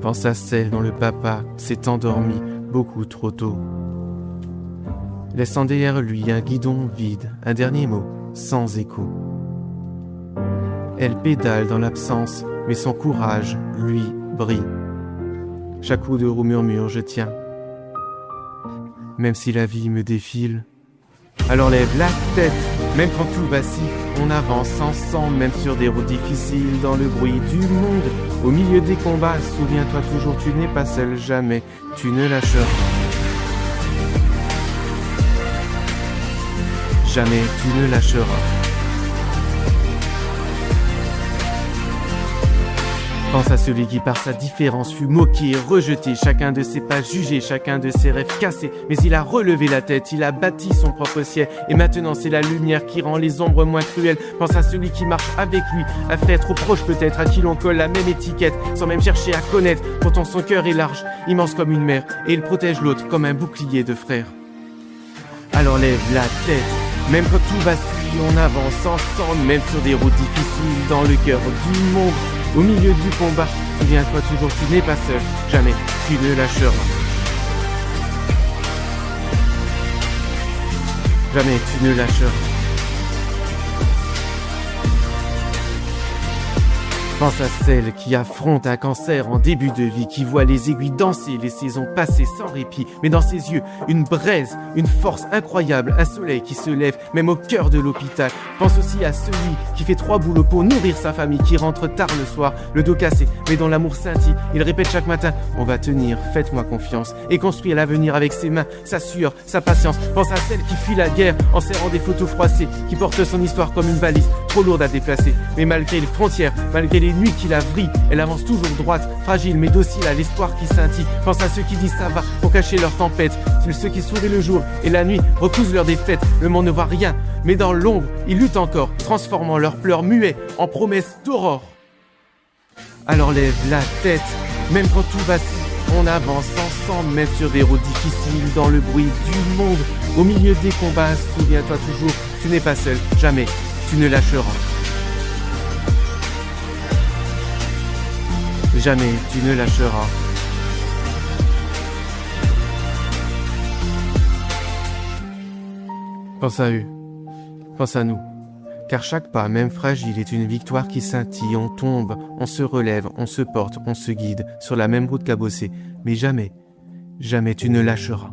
Pense à celle dont le papa s'est endormi beaucoup trop tôt. Laissant derrière lui un guidon vide, un dernier mot sans écho. Elle pédale dans l'absence, mais son courage, lui, brille. Chaque coup de roue murmure, je tiens. Même si la vie me défile. Alors lève la tête, même quand tout vacille, on avance ensemble, même sur des routes difficiles, dans le bruit du monde. Au milieu des combats, souviens-toi toujours, tu n'es pas seul, jamais tu ne lâcheras. Jamais tu ne lâcheras. Pense à celui qui par sa différence fut moqué, rejeté, chacun de ses pas jugé, chacun de ses rêves cassés. Mais il a relevé la tête, il a bâti son propre ciel. Et maintenant c'est la lumière qui rend les ombres moins cruelles. Pense à celui qui marche avec lui, un frère trop proche peut-être, à qui l'on colle la même étiquette, sans même chercher à connaître. Pourtant son cœur est large, immense comme une mer, et il protège l'autre comme un bouclier de frère. Alors lève la tête, même quand tout vacille, on avance ensemble, même sur des routes difficiles, dans le cœur du monde. Au milieu du combat, souviens-toi toujours, tu n'es pas seul, jamais tu ne lâcheras. Jamais tu ne lâcheras. Pense à celle qui affronte un cancer en début de vie, qui voit les aiguilles danser, les saisons passer sans répit, mais dans ses yeux, une braise, une force incroyable, un soleil qui se lève, même au cœur de l'hôpital. Pense aussi à celui qui fait 3 boulots pour nourrir sa famille, qui rentre tard le soir, le dos cassé, mais dont l'amour scintille. Il répète chaque matin, on va tenir, faites-moi confiance, et construire l'avenir avec ses mains, sa sueur, sa patience. Pense à celle qui fuit la guerre en serrant des photos froissées, qui porte son histoire comme une valise, trop lourde à déplacer, mais malgré les frontières, malgré les nuits qui la vrillent, elle avance toujours droite, fragile mais docile à l'espoir qui scintille. Pense à ceux qui disent ça va pour cacher leur tempête, ceux qui sourient le jour et la nuit recouvrent leur défaite. Le monde ne voit rien, mais dans l'ombre, ils luttent encore, transformant leurs pleurs muets en promesses d'aurore. Alors lève la tête, même quand tout vacille, on avance ensemble, même sur des routes difficiles, dans le bruit du monde. Au milieu des combats, souviens-toi toujours, tu n'es pas seul, jamais tu ne lâcheras. Jamais tu ne lâcheras. Pense à eux, pense à nous, car chaque pas, même fragile, est une victoire qui scintille. On tombe, on se relève, on se porte, on se guide sur la même route cabossée, mais jamais, jamais tu ne lâcheras.